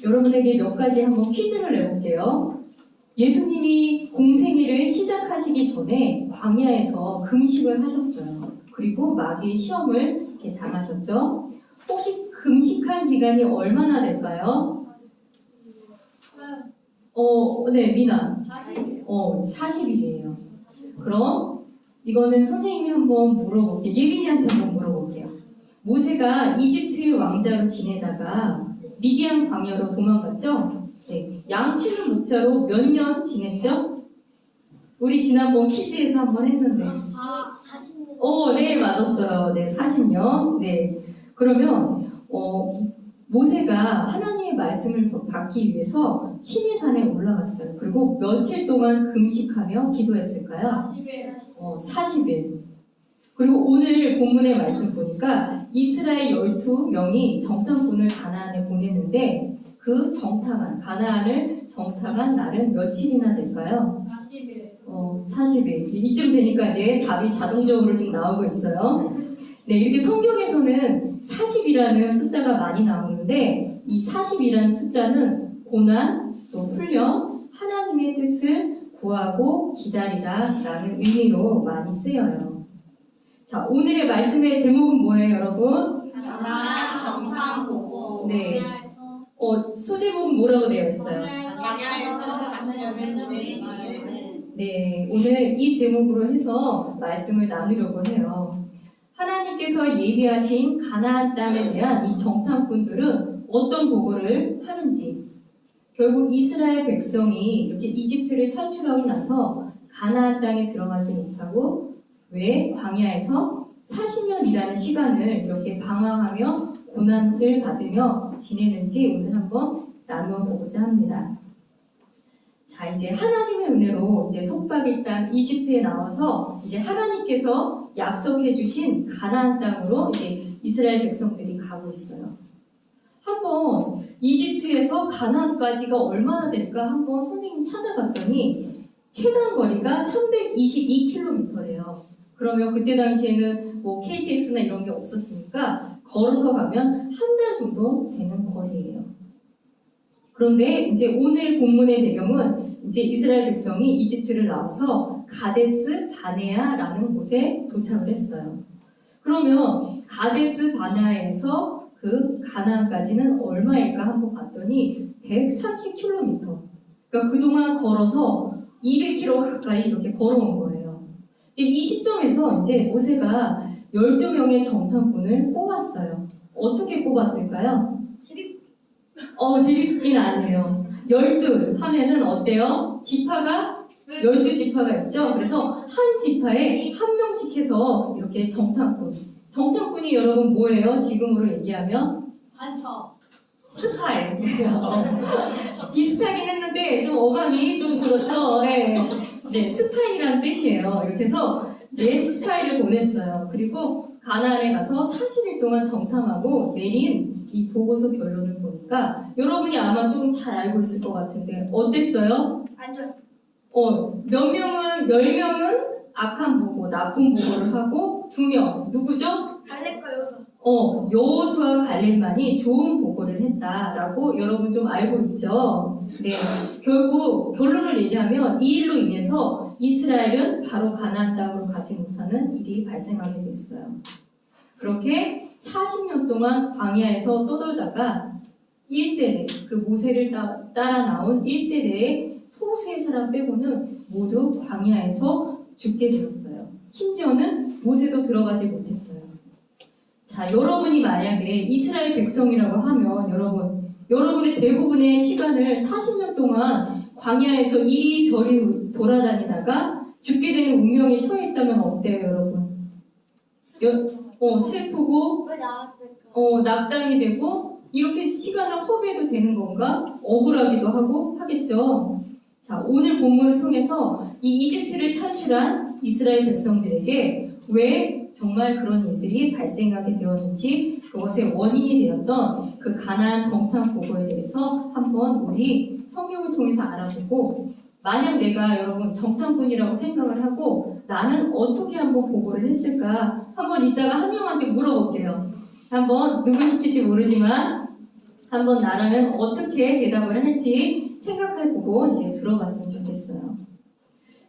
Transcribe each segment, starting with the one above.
여러분에게 몇 가지 한번 퀴즈를 내볼게요. 예수님이 공생애를 시작하시기 전에 광야에서 금식을 하셨어요. 그리고 마귀의 시험을 이렇게 당하셨죠. 혹시 금식한 기간이 얼마나 될까요? 네, 미나. 40일이에요. 그럼 이거는 선생님이 한번 물어볼게요. 예빈이한테 한번 물어볼게요. 모세가 이집트의 왕자로 지내다가 미디안 광야로 도망갔죠? 네, 양치는 목자로 몇 년 지냈죠? 우리 지난번 퀴즈에서 한번 했는데. 40년. 네, 맞았어요. 네, 40년. 네. 그러면 모세가 하나님의 말씀을 더 받기 위해서 시내 산에 올라갔어요. 그리고 며칠 동안 금식하며 기도했을까요? 40일. 그리고 오늘 본문의 말씀 보니까 이스라엘 12명이 정탐꾼을 가나안에 보냈는데 그 가나안을 정탐한 날은 며칠이나 될까요? 40일. 이쯤 되니까 이제 답이 자동적으로 지금 나오고 있어요. 네, 이렇게 성경에서는 40이라는 숫자가 많이 나오는데 이 40이라는 숫자는 고난, 또 훈련, 하나님의 뜻을 구하고 기다리라 라는 의미로 많이 쓰여요. 자, 오늘의 말씀의 제목은 뭐예요, 여러분? 가나안 정탐 보고. 네. 소제목은 뭐라고 되어 있어요? 광야에서 40년을 보내. 네, 오늘 이 제목으로 해서 말씀을 나누려고 해요. 하나님께서 예비하신 가나안 땅에 대한 이 정탐꾼들은 어떤 보고를 하는지, 결국 이스라엘 백성이 이렇게 이집트를 탈출하고 나서 가나안 땅에 들어가지 못하고 왜 광야에서 40년이라는 시간을 이렇게 방황하며 고난을 받으며 지내는지 오늘 한번 나누어 보고자 합니다. 자, 이제 하나님의 은혜로 이제 속박의 땅 이집트에 나와서 이제 하나님께서 약속해 주신 가나안 땅으로 이제 이스라엘 백성들이 가고 있어요. 한번 이집트에서 가나안까지가 얼마나 될까 한번 선생님 찾아봤더니 최단 거리가 322km래요. 그러면 그때 당시에는 뭐 KTX나 이런 게 없었으니까 걸어서 가면 한 달 정도 되는 거리예요. 그런데 이제 오늘 본문의 배경은 이제 이스라엘 백성이 이집트를 나와서 가데스 바네아라는 곳에 도착을 했어요. 그러면 가데스 바네아에서 그 가나안까지는 얼마일까 한번 봤더니 130km. 그러니까 그동안 걸어서 200km 가까이 이렇게 걸어온 거예요. 이 시점에서 이제 모세가 12명의 정탐꾼을 뽑았어요. 어떻게 뽑았을까요? 제비뽑기는 아니에요. 12 하면은 어때요? 지파가 12지파가 있죠? 그래서 한 지파에 한 명씩 해서 이렇게 정탐꾼이 여러분 뭐예요? 지금으로 얘기하면? 한처. 스파이. 비슷하긴 했는데 좀 어감이 좀 그렇죠? 네, 스파이라는 뜻이에요. 이렇게 해서 이제 스파이를 보냈어요. 그리고 가나안에 가서 40일 동안 정탐하고 내린 이 보고서 결론을 보니까 여러분이 아마 좀 잘 알고 있을 것 같은데 어땠어요? 안 좋았어. 몇 명은 10명은 악한 보고 나쁜 보고를 하고 2명 누구죠? 갈렙과 여호수아. 여호수아 갈렙만이 좋은 보고를 했다라고 여러분 좀 알고 있죠? 네, 결국 결론을 얘기하면 이 일로 인해서 이스라엘은 바로 가나안 땅으로 가지 못하는 일이 발생하게 됐어요. 그렇게 40년 동안 광야에서 떠돌다가 1세대, 그 모세를 따라 나온 1세대의 소수의 사람 빼고는 모두 광야에서 죽게 되었어요. 심지어는 모세도 들어가지 못했어요. 자, 여러분이 만약에 이스라엘 백성이라고 하면 여러분의 대부분의 시간을 40년 동안 광야에서 이리저리 돌아다니다가 죽게 되는 운명에 처했다면 어때요, 여러분? 슬프고 왜 나왔을까? 낙담이 되고 이렇게 시간을 허비해도 되는 건가? 억울하기도 하고 하겠죠. 자, 오늘 본문을 통해서 이 이집트를 탈출한 이스라엘 백성들에게 왜 정말 그런 일들이 발생하게 되었는지 그것의 원인이 되었던 그 가나안 정탐 보고에 대해서 한번 우리 성경을 통해서 알아보고 만약 내가 여러분 정탐꾼이라고 생각을 하고 나는 어떻게 한번 보고를 했을까 한번 이따가 한 명한테 물어볼게요. 한번 누구시킬지 모르지만 한번 나라면 어떻게 대답을 할지 생각해보고 이제 들어봤으면 좋겠어요.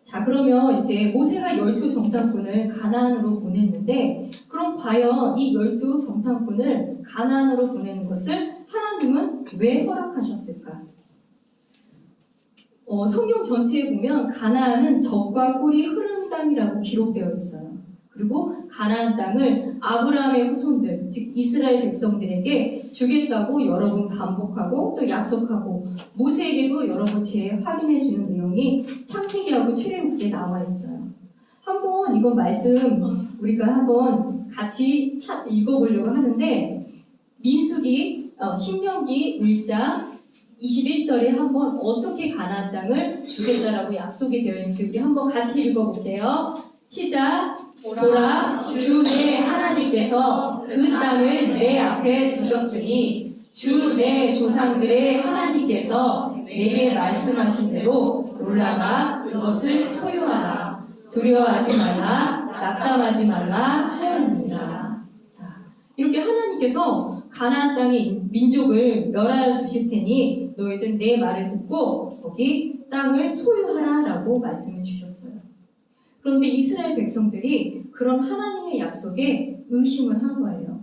자, 그러면 이제 모세가 12정탐꾼을 가나안으로 보냈는데, 그럼 과연 이 12정탐꾼을 가나안으로 보내는 것을 하나님은 왜 허락하셨을까? 성경 전체에 보면 가나안은 젖과 꿀이 흐르는 땅이라고 기록되어 있어요. 그리고 가나안 땅을 아브라함의 후손들, 즉 이스라엘 백성들에게 주겠다고 여러 번 반복하고 또 약속하고 모세에게도 여러 번 재확인해 주는 내용이 창세기하고 출애굽기에 나와 있어요. 한번 이거 말씀 우리가 한번 같이 읽어보려고 하는데 신명기 1장 21절에 한번 어떻게 가나안 땅을 주겠다라고 약속이 되어 있는지 우리 한번 같이 읽어볼게요. 시작! 보라, 주 내 하나님께서 그 땅을 내 앞에 두셨으니 주 내 조상들의 하나님께서 내게 말씀하신 대로 올라가 그것을 소유하라. 두려워하지 말라, 낙담하지 말라 하였느니라. 자, 이렇게 하나님께서 가나안 땅의 민족을 멸하여 주실 테니 너희들 내 말을 듣고 거기 땅을 소유하라라고 말씀을 주셨어요. 그런데 이스라엘 백성들이 그런 하나님의 약속에 의심을 한 거예요.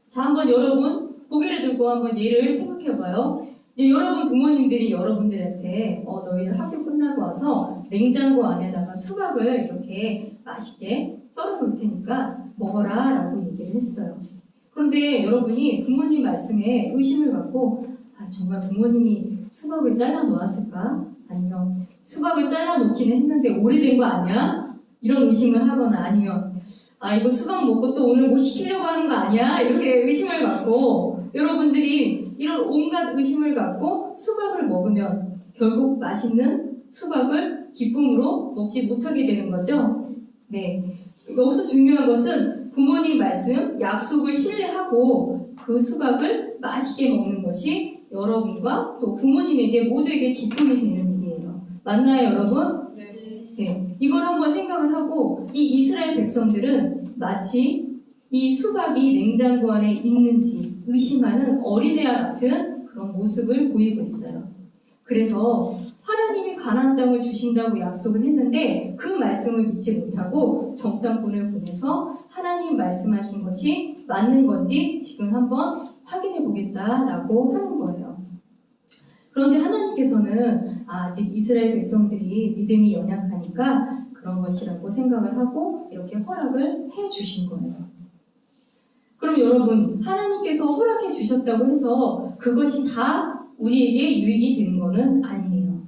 자, 한번 여러분 고개를 들고 한번 예를 생각해봐요. 여러분 부모님들이 여러분들한테 너희들 학교 끝나고 와서 냉장고 안에다가 수박을 이렇게 맛있게 썰어 놓을 테니까 먹어라 라고 얘기를 했어요. 그런데 여러분이 부모님 말씀에 의심을 갖고 정말 부모님이 수박을 잘라 놓았을까? 아니면 수박을 잘라 놓기는 했는데 오래된 거 아니야? 이런 의심을 하거나 아니면 이거 수박 먹고 또 오늘 뭐 시키려고 하는 거 아니야? 이렇게 의심을 갖고 여러분들이 이런 온갖 의심을 갖고 수박을 먹으면 결국 맛있는 수박을 기쁨으로 먹지 못하게 되는 거죠. 네, 여기서 중요한 것은 부모님 말씀, 약속을 신뢰하고 그 수박을 맛있게 먹는 것이 여러분과 또 부모님에게 모두에게 기쁨이 되는 일이에요. 맞나요, 여러분? 네. 이걸 한번 생각을 하고 이 이스라엘 백성들은 마치 이 수박이 냉장고 안에 있는지 의심하는 어린애와 같은 그런 모습을 보이고 있어요. 그래서 하나님이 가나안 땅을 주신다고 약속을 했는데 그 말씀을 믿지 못하고 정탐꾼을 보내서 하나님 말씀하신 것이 맞는 건지 지금 한번 확인해 보겠다라고 하는 거예요. 그런데 하나님께서는 아직 이스라엘 백성들이 믿음이 연약하니까 그런 것이라고 생각을 하고 이렇게 허락을 해 주신 거예요. 그럼 여러분, 하나님께서 허락해 주셨다고 해서 그것이 다 우리에게 유익이 되는 것은 아니에요.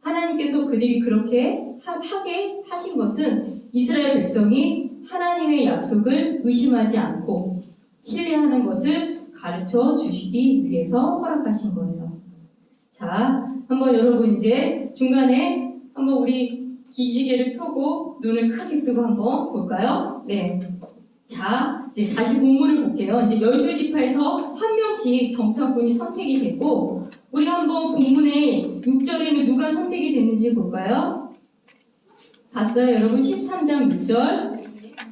하나님께서 그들이 그렇게 하게 하신 것은 이스라엘 백성이 하나님의 약속을 의심하지 않고 신뢰하는 것을 가르쳐 주시기 위해서 허락하신 거예요. 자, 한번 여러분 이제 중간에 한번 우리 기지개를 펴고 눈을 크게 뜨고 한번 볼까요? 네. 자, 이제 다시 본문을 볼게요. 이제 12지파에서 한 명씩 정탐꾼이 선택이 됐고, 우리 한번 본문의 6절에는 누가 선택이 됐는지 볼까요? 봤어요? 여러분 13장 6절.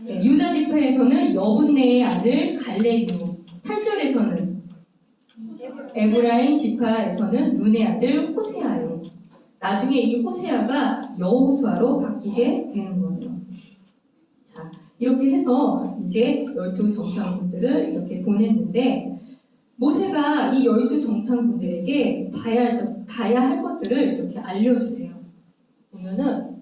네, 유다 지파에서는 여분네의 아들 갈렙이고, 8절에서는 에브라임 지파에서는 눈의 아들 호세아요. 나중에 이 호세아가 여호수아로 바뀌게 되는 거예요. 자, 이렇게 해서 이제 12정탐꾼들을 이렇게 보냈는데 모세가 이 12정탐꾼들에게 봐야 할 것들을 이렇게 알려주세요. 보면은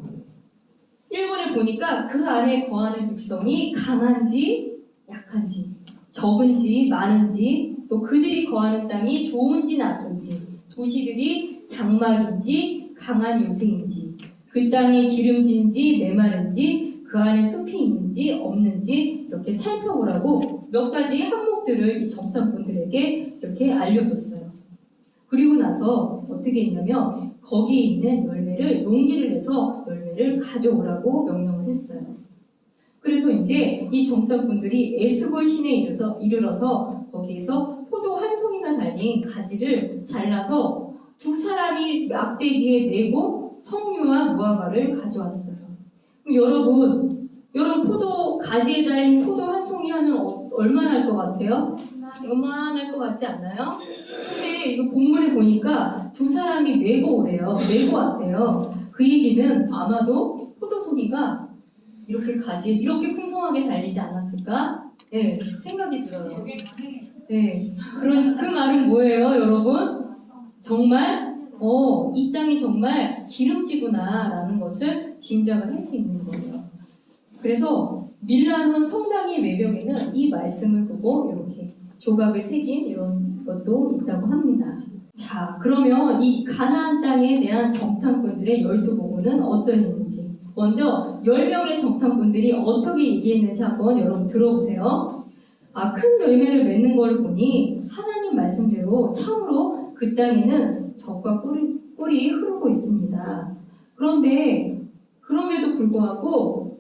1번에 보니까 그 안에 거하는 백성이 강한지 약한지 적은지 많은지 또 그들이 거하는 땅이 좋은지 나쁜지 도시들이 장막인지 강한 요새인지 그 땅이 기름진지 메마른지 그 안에 숲이 있는지 없는지 이렇게 살펴보라고 몇 가지 항목들을 이 정탐꾼들에게 이렇게 알려줬어요. 그리고 나서 어떻게 했냐면 거기에 있는 열매를 용기를 내서 열매를 가져오라고 명령을 했어요. 그래서 이제 이 정탐꾼들이 에스골 시내에 이르러서 거기에서 포도 한 송이가 달린 가지를 잘라서 두 사람이 막대기에 메고 석류와 무화과를 가져왔어요. 그럼 여러분 포도 가지에 달린 포도 한 송이 하면 얼마나 할 것 같아요? 요만할 것 같지 않나요? 근데 이거 본문에 보니까 두 사람이 메고 오래요. 메고 왔대요. 그 얘기는 아마도 포도송이가 이렇게 가지, 이렇게 풍성하게 달리지 않았을까? 네, 생각이 들어요. 네, 그 말은 뭐예요, 여러분? 정말, 이 땅이 정말 기름지구나라는 것을 짐작을 할 수 있는 거예요. 그래서 밀라논 성당의 외벽에는 이 말씀을 보고 이렇게 조각을 새긴 이런 것도 있다고 합니다. 자, 그러면 이 가나안 땅에 대한 정탐꾼들의 12보고는 어떤 있는지. 먼저 10명의 정탐꾼들이 어떻게 얘기했는지 한번 여러분 들어보세요. 큰 열매를 맺는 걸 보니 하나님 말씀대로 참으로 그 땅에는 젖과 꿀이 흐르고 있습니다. 그런데 그럼에도 불구하고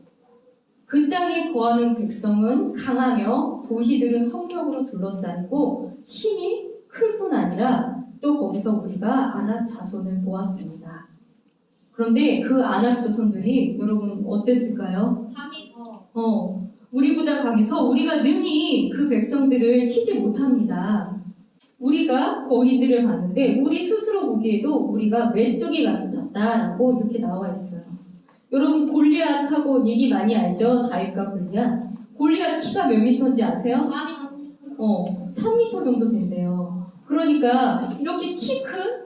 그 땅에 거하는 백성은 강하며 도시들은 성벽으로 둘러싸이고 힘이 클 뿐 아니라 또 거기서 우리가 아낙 자손을 보았습니다. 그런데 그 아낙 자손들이 여러분 어땠을까요? 감이 더 우리보다 강해서 우리가 능히 그 백성들을 치지 못합니다. 우리가 거기들을 봤는데 우리 스스로 보기에도 우리가 메뚜기 같았다라고 이렇게 나와 있어요. 여러분 골리앗하고 얘기 많이 알죠? 다윗과 골리앗. 골리앗 키가 몇 미터인지 아세요? 감이 3미터 정도 된대요. 그러니까 이렇게 키 큰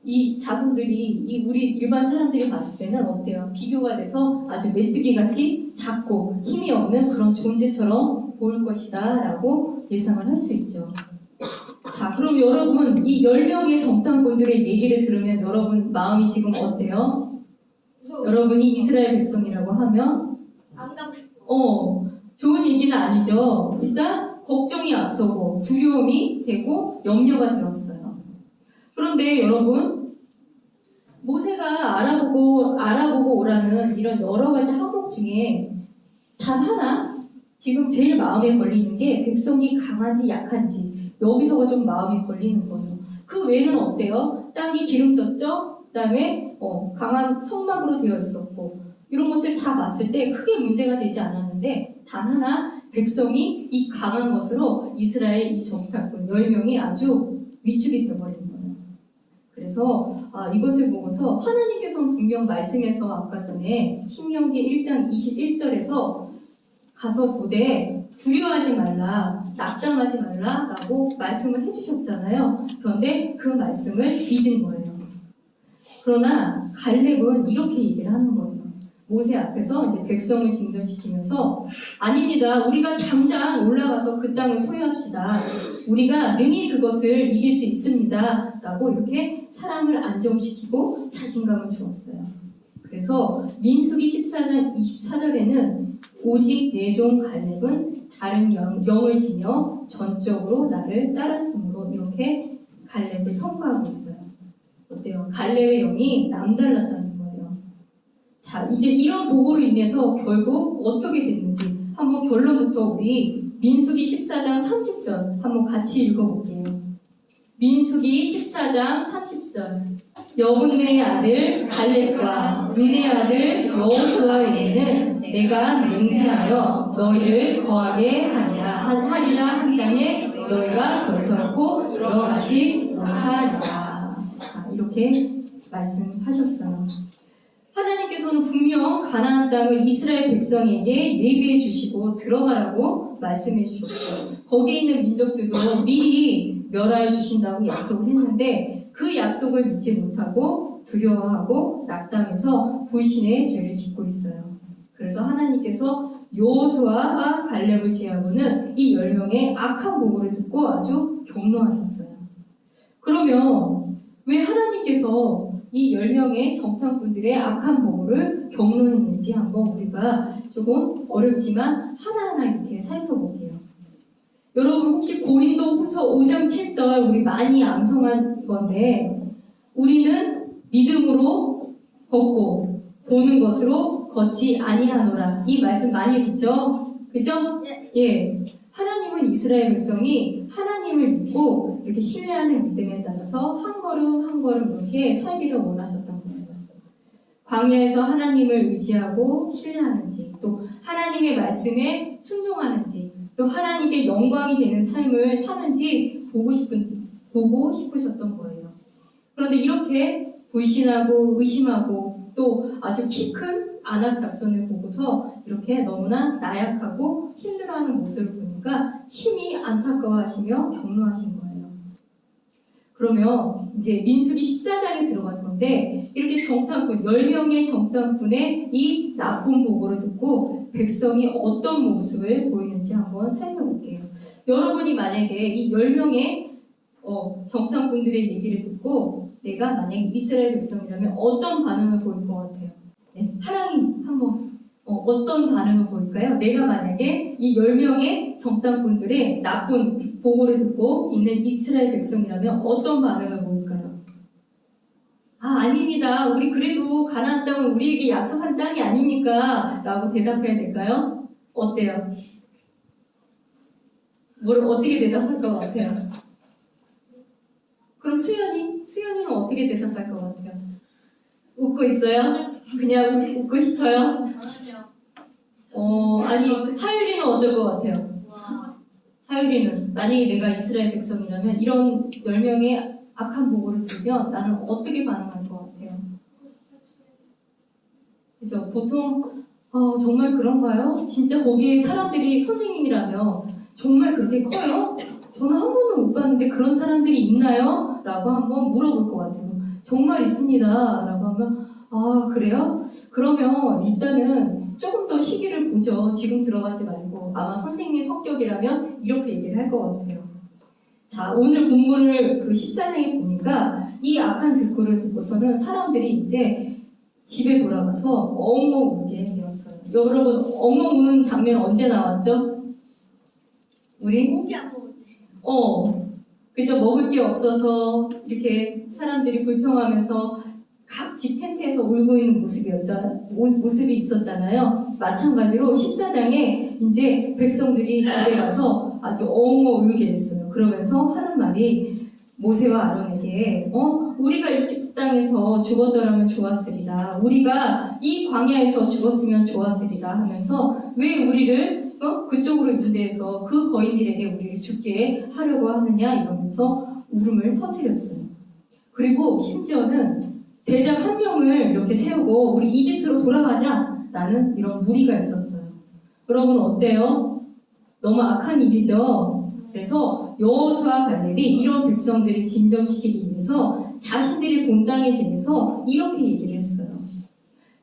이 자손들이 우리 일반 사람들이 봤을 때는 어때요? 비교가 돼서 아주 메뚜기같이 작고 힘이 없는 그런 존재처럼 보일 것이다 라고 예상을 할 수 있죠. 자, 그럼 여러분 이 10명의 정탐꾼들의 얘기를 들으면 여러분 마음이 지금 어때요? 여러분이 이스라엘 백성이라고 하면 안 가고 싶어. 좋은 얘기는 아니죠. 일단 걱정이 앞서고 두려움이 되고 염려가 되었어요. 그런데 여러분 모세가 알아보고 오라는 이런 여러 가지 항목 중에 단 하나 지금 제일 마음에 걸리는 게 백성이 강한지 약한지 여기서가 좀 마음이 걸리는 거예요. 그 외에는 어때요? 땅이 기름졌죠? 그 다음에 강한 성막으로 되어 있었고 이런 것들 다 봤을 때 크게 문제가 되지 않았는데 단 하나 백성이 이 강한 것으로 이스라엘 이 정탐꾼 10명이 아주 위축이 되어버리는 거예요. 그래서 이것을 보고서 하나님께서는 분명 말씀에서 아까 전에 신명기 1장 21절에서 가서 보되 두려워하지 말라, 낙담하지 말라라고 말씀을 해주셨잖아요. 그런데 그 말씀을 잊은 거예요. 그러나 갈렙은 이렇게 얘기를 하는 거예요. 모세 앞에서 이제 백성을 징전시키면서 아닙니다. 우리가 당장 올라가서 그 땅을 소유합시다. 우리가 능히 그것을 이길 수 있습니다. 라고 이렇게 사람을 안정시키고 자신감을 주었어요. 그래서 민수기 14장 24절에는 오직 내 종 갈렙은 다른 영을 지며 전적으로 나를 따랐으므로 이렇게 갈렙을 평가하고 있어요. 어때요? 갈렙의 영이 남달랐다는 거예요. 자, 이제 이런 보고로 인해서 결국 어떻게 됐는지 한번 결론부터 우리 민수기 14장 30절 한번 같이 읽어볼게요. 민수기 14장 30절 여분네의 아들 갈렙과 눈의 아들 여호수아에게는 내가 맹세하여 너희를 거하게 하리라 한 땅에 너희가 결결코 들어가지 못하리라. 자, 이렇게 말씀하셨어요. 하나님께서는 분명 가나안 땅을 이스라엘 백성에게 예비해 주시고 들어가라고 말씀해 주셨고 거기에 있는 민족들도 미리 멸하여 주신다고 약속을 했는데 그 약속을 믿지 못하고 두려워하고 낙담해서 불신의 죄를 짓고 있어요. 그래서 하나님께서 여호수아와 갈렙을 제하고는 이 10명의 악한 보고를 듣고 아주 경노하셨어요. 그러면 왜 하나님께서 이 10명의 정탐꾼들의 악한 보고를 경노했는지 한번 우리가 조금 어렵지만 하나하나 이렇게 살펴볼게요. 여러분 혹시 고린도 후서 5장 7절 우리 많이 암송한 건데 우리는 믿음으로 걷고 보는 것으로 걷지 아니하노라. 이 말씀 많이 듣죠? 그죠? 예. 하나님은 이스라엘 백성이 하나님을 믿고 이렇게 신뢰하는 믿음에 따라서 한 걸음 한 걸음 이렇게 살기를 원하셨던 거예요. 광야에서 하나님을 의지하고 신뢰하는지 또 하나님의 말씀에 순종하는지 또 하나님께 영광이 되는 삶을 사는지 보고 싶은 보고 싶으셨던 거예요. 그런데 이렇게 불신하고 의심하고 또 아주 키 큰 안악 작손을 보고서 이렇게 너무나 나약하고 힘들어하는 모습을 보니까 심히 안타까워하시며 격노하신 거예요. 그러면 이제 민수기 14장에 들어갈 건데 이렇게 정탐꾼 10명의 정탐꾼의 이 나쁜 보고를 듣고 백성이 어떤 모습을 보이는지 한번 살펴볼게요. 여러분이 만약에 이 10명의 정탐꾼들의 얘기를 듣고 내가 만약에 이스라엘 백성이라면 어떤 반응을 보일 것 같아요? 네, 하랑이 한번 어떤 반응을 보일까요? 내가 만약에 이 10명의 정탐꾼들의 나쁜 보고를 듣고 있는 이스라엘 백성이라면 어떤 반응을 보일까요? 아닙니다. 우리 그래도 가나안 땅은 우리에게 약속한 땅이 아닙니까? 라고 대답해야 될까요? 어때요? 어떻게 대답할 것 같아요? 그럼 수연이는 어떻게 대답할 것 같아요? 웃고 있어요? 그냥 웃고 싶어요? 아니요. 아니, 하율이는 어떨 것 같아요? 와. 하율이는 만약에 내가 이스라엘 백성이라면 이런 10명의 악한 보고를 들으면 나는 어떻게 반응할 것 같아요? 그죠? 보통 정말 그런가요? 진짜 거기에 사람들이 선생님이라면 정말 그렇게 커요? 저는 한 번도 못 봤는데 그런 사람들이 있나요? 라고 한번 물어볼 것 같아요. 정말 있습니다. 라고 하면 그래요? 그러면 일단은 조금 더 시기를 보죠. 지금 들어가지 말고 아마 선생님의 성격이라면 이렇게 얘기를 할 것 같아요. 자, 오늘 본문을 그 14장에 보니까 이 악한 듣고를 듣고서는 사람들이 이제 집에 돌아가서 엉엉 울게 되었어요. 여러분, 엉엉 우는 장면 언제 나왔죠? 우리? 고기 안 먹을 때. 그죠? 먹을 게 없어서 이렇게 사람들이 불평하면서 각 집 텐트에서 울고 있는 모습이 있었잖아요. 마찬가지로 14장에 이제 백성들이 집에 가서 아주 엉엉 울게 됐어요. 그러면서 하는 말이 모세와 아론에게 우리가 이집트 땅에서 죽었더라면 좋았으리라. 우리가 이 광야에서 죽었으면 좋았으리라 하면서 왜 우리를 그쪽으로 인도해서 그 거인들에게 우리를 죽게 하려고 하느냐 이러면서 울음을 터뜨렸어요. 그리고 심지어는 대장 한 명을 이렇게 세우고 우리 이집트로 돌아가자라는 이런 무리가 있었어요. 여러분 어때요? 너무 악한 일이죠. 그래서 여호수아 갈렙이 이런 백성들을 진정시키기 위해서 자신들의 본 땅에 대해서 이렇게 얘기를 했어요.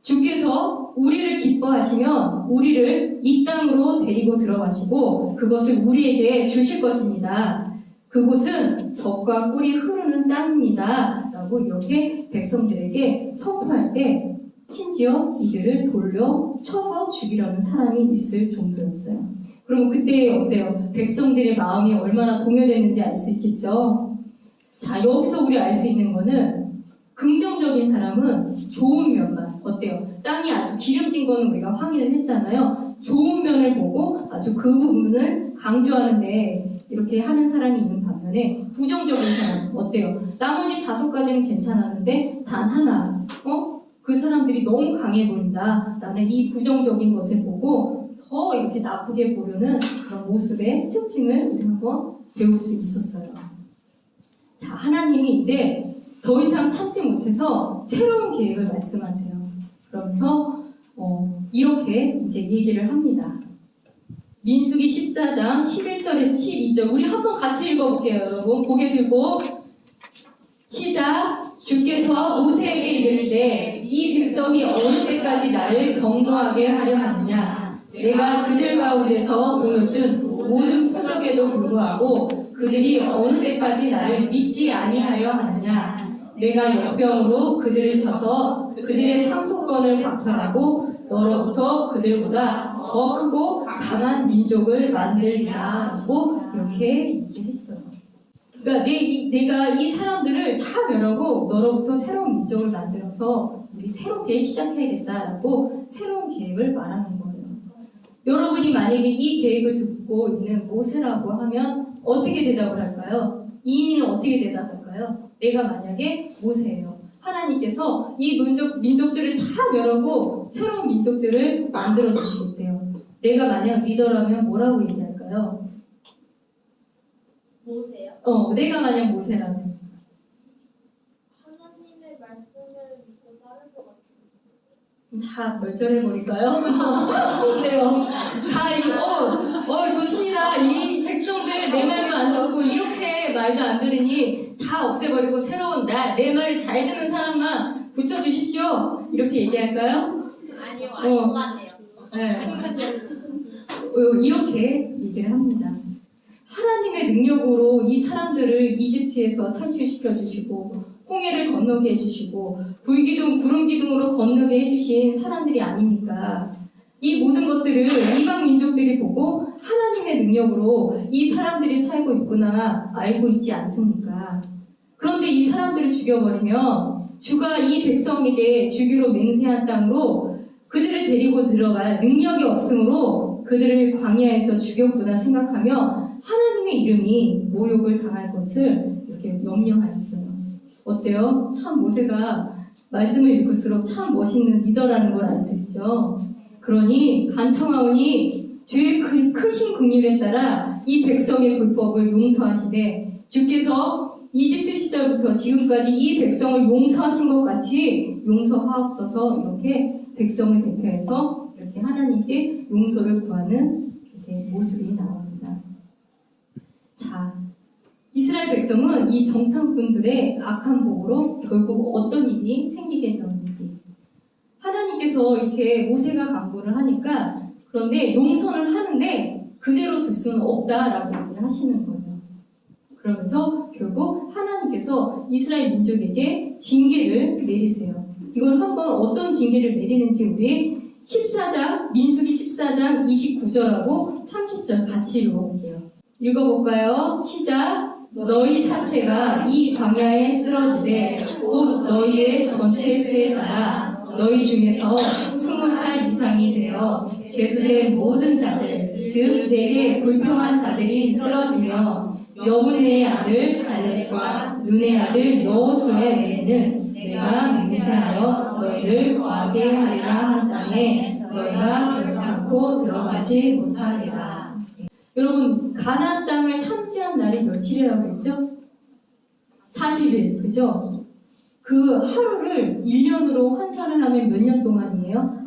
주께서 우리를 기뻐하시면 우리를 이 땅으로 데리고 들어가시고 그것을 우리에게 주실 것입니다. 그곳은 젖과 꿀이 흐르는 땅입니다. 라고 이렇게 백성들에게 선포할 때 심지어 이들을 돌려 쳐서 죽이려는 사람이 있을 정도였어요. 그럼 그때 어때요? 백성들의 마음이 얼마나 동요됐는지 알 수 있겠죠? 자, 여기서 우리 알 수 있는 거는 긍정적인 사람은 좋은 면만 어때요? 땅이 아주 기름진 거는 우리가 확인을 했잖아요. 좋은 면을 보고 아주 그 부분을 강조하는데 이렇게 하는 사람이 있는 반면에 부정적인 사람 어때요? 나머지 5가지는 괜찮았는데 단 하나 그 사람들이 너무 강해 보인다. 나는 이 부정적인 것을 보고 더 이렇게 나쁘게 보려는 그런 모습의 특징을 우리 한번 배울 수 있었어요. 자, 하나님이 이제 더 이상 참지 못해서 새로운 계획을 말씀하세요. 그러면서 이렇게 이제 얘기를 합니다. 민수기 14장 11절에서 12절 우리 한번 같이 읽어볼게요. 여러분 고개 들고 시작. 주께서 모세에게 이르시되 이 백성이 어느 때까지 나를 경노하게 하려 하느냐. 내가 그들 가운데서 보여준 모든 표적에도 불구하고 그들이 어느 때까지 나를 믿지 아니하려 하느냐. 내가 역병으로 그들을 쳐서 그들의 상속권을 박탈하고 너로부터 그들보다 더 크고 강한 민족을 만들리라 라고 이렇게 얘기했어요. 그러니까 내가 이 사람들을 다 멸하고 너로부터 새로운 민족을 만들어서 우리 새롭게 시작해야겠다라고 새로운 계획을 말하는 거예요. 여러분이 만약에 이 계획을 듣고 있는 모세라고 하면 어떻게 대답을 할까요? 이인은 어떻게 대답할까요? 내가 만약에 모세예요. 하나님께서 이 민족들을 다 멸하고 새로운 민족들을 만들어 주시겠대요. 내가 만약 리더라면 뭐라고 얘기할까요? 모세요? 내가 만약 모세라면 하나님의 말씀을 믿고 따를 것 같아요. 다 멸절해버릴까요? 어때요? 좋습니다. 이 백성들 내 말도 안 듣고 이렇게 말도 안 들으니 다 없애버리고 새로운 내 말을 잘 듣는 사람만 붙여주십시오. 이렇게 얘기할까요? 아니요, 어. 하세요. 네. 이렇게 얘기를 합니다. 하나님의 능력으로 이 사람들을 이집트에서 탈출시켜 주시고 홍해를 건너게 해주시고 불기둥 구름기둥으로 건너게 해주신 사람들이 아닙니까? 이 모든 것들을 이방 민족들이 보고 하나님의 능력으로 이 사람들이 살고 있구나 알고 있지 않습니까? 그런데 이 사람들을 죽여버리면 주가 이 백성에게 주기로 맹세한 땅으로 그들을 데리고 들어갈 능력이 없으므로 그들을 광야에서 죽였구나 생각하며 하나님의 이름이 모욕을 당할 것을 이렇게 염려하였어요. 어때요? 참 모세가 말씀을 읽을수록 참 멋있는 리더라는 걸 알 수 있죠. 그러니 간청하오니 주의 크신 긍휼에 따라 이 백성의 불법을 용서하시되 주께서 이집트 시절부터 지금까지 이 백성을 용서하신 것 같이 용서하옵소서. 이렇게 백성을 대표해서 이렇게 하나님께 용서를 구하는 이렇게 모습이 나옵니다. 자, 이스라엘 백성은 이 정탐꾼들의 악한 복으로 결국 어떤 일이 생기게 되었는지 하나님께서 이렇게 모세가 강구를 하니까 그런데 용서를 하는데 그대로 둘 수는 없다라고 얘기를 하시는 거예요. 그러면서 결국 하나님께서 이스라엘 민족에게 징계를 내리세요. 이걸 한번 어떤 징계를 내리는지 우리 14장 민수기 14장 29절하고 30절 같이 읽어볼게요. 읽어볼까요? 시작. 너희 사체가 이 광야에 쓰러지되 곧 너희의 전체 수에 따라 너희 중에서 20살 이상이 되어 제수의 모든 자들 즉 내게 불평한 자들이 쓰러지며 여분의 아들 갈렙과 눈의 아들 여호수의 외에는 내가 맹세하여 너희를 거하게 하리라 한 땅에 너희가 결단코 들어가지 못하리라. 여러분 가나안 땅을 탐지한 날이 며칠이라고 그랬죠? 40일, 그죠? 그 하루를 1년으로 환산을 하면 몇 년 동안이에요?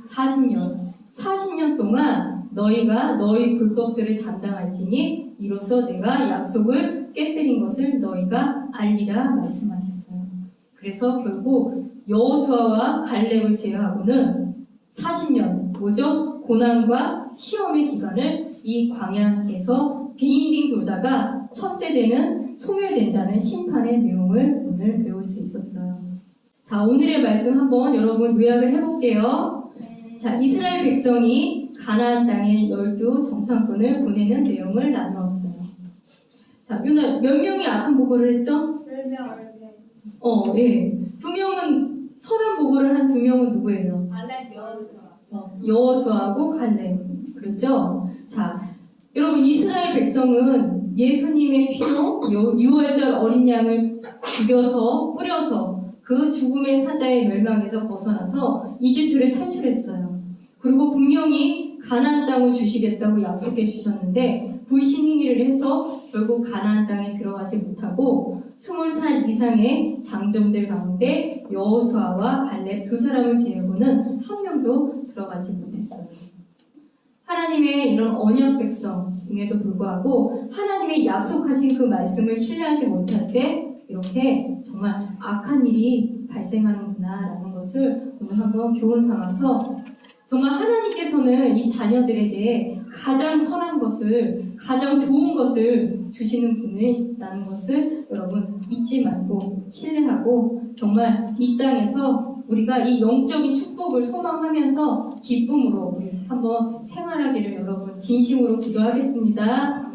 40년. 40년 동안 너희가 너희 불법들을 담당할지니 이로써 내가 약속을 깨뜨린 것을 너희가 알리라 말씀하셨어요. 그래서 결국 여호수아와 갈렙을 제외하고는 40년, 뭐죠? 고난과 시험의 기간을 이 광야에서 빙빙 돌다가 첫 세대는 소멸된다는 심판의 내용을 오늘 배울 수 있었어요. 자, 오늘의 말씀 한번 여러분 요약을 해볼게요. 자, 이스라엘 백성이 가나안 땅에 12 정탐꾼을 보내는 내용을 나누었어요. 자, 유나 몇 명이 악한 보고를 했죠? 10명. 예. 2명은 선한 보고를 한 2명은 누구예요? 알렉스 여호수아하고 갈렙. 그렇죠? 자, 여러분 이스라엘 백성은 예수님의 피로 유월절 어린 양을 죽여서 뿌려서 그 죽음의 사자의 멸망에서 벗어나서 이집트를 탈출했어요. 그리고 분명히 가나안 땅을 주시겠다고 약속해 주셨는데 불신 행위를 해서 결국 가나안 땅에 들어가지 못하고 20살 이상의 장정들 가운데 여호수아와 갈렙 두 사람을 제외하고는 한 명도 들어가지 못했어요. 하나님의 이런 언약 백성임에도 불구하고 하나님의 약속하신 그 말씀을 신뢰하지 못할 때 이렇게 정말 악한 일이 발생하는구나라는 것을 오늘 한번 교훈 삼아서 정말 하나님께서는 이 자녀들에게 가장 선한 것을, 가장 좋은 것을 주시는 분이라는 것을 여러분 잊지 말고 신뢰하고 정말 이 땅에서 우리가 이 영적인 축복을 소망하면서 기쁨으로 우리 한번 생활하기를 여러분 진심으로 기도하겠습니다.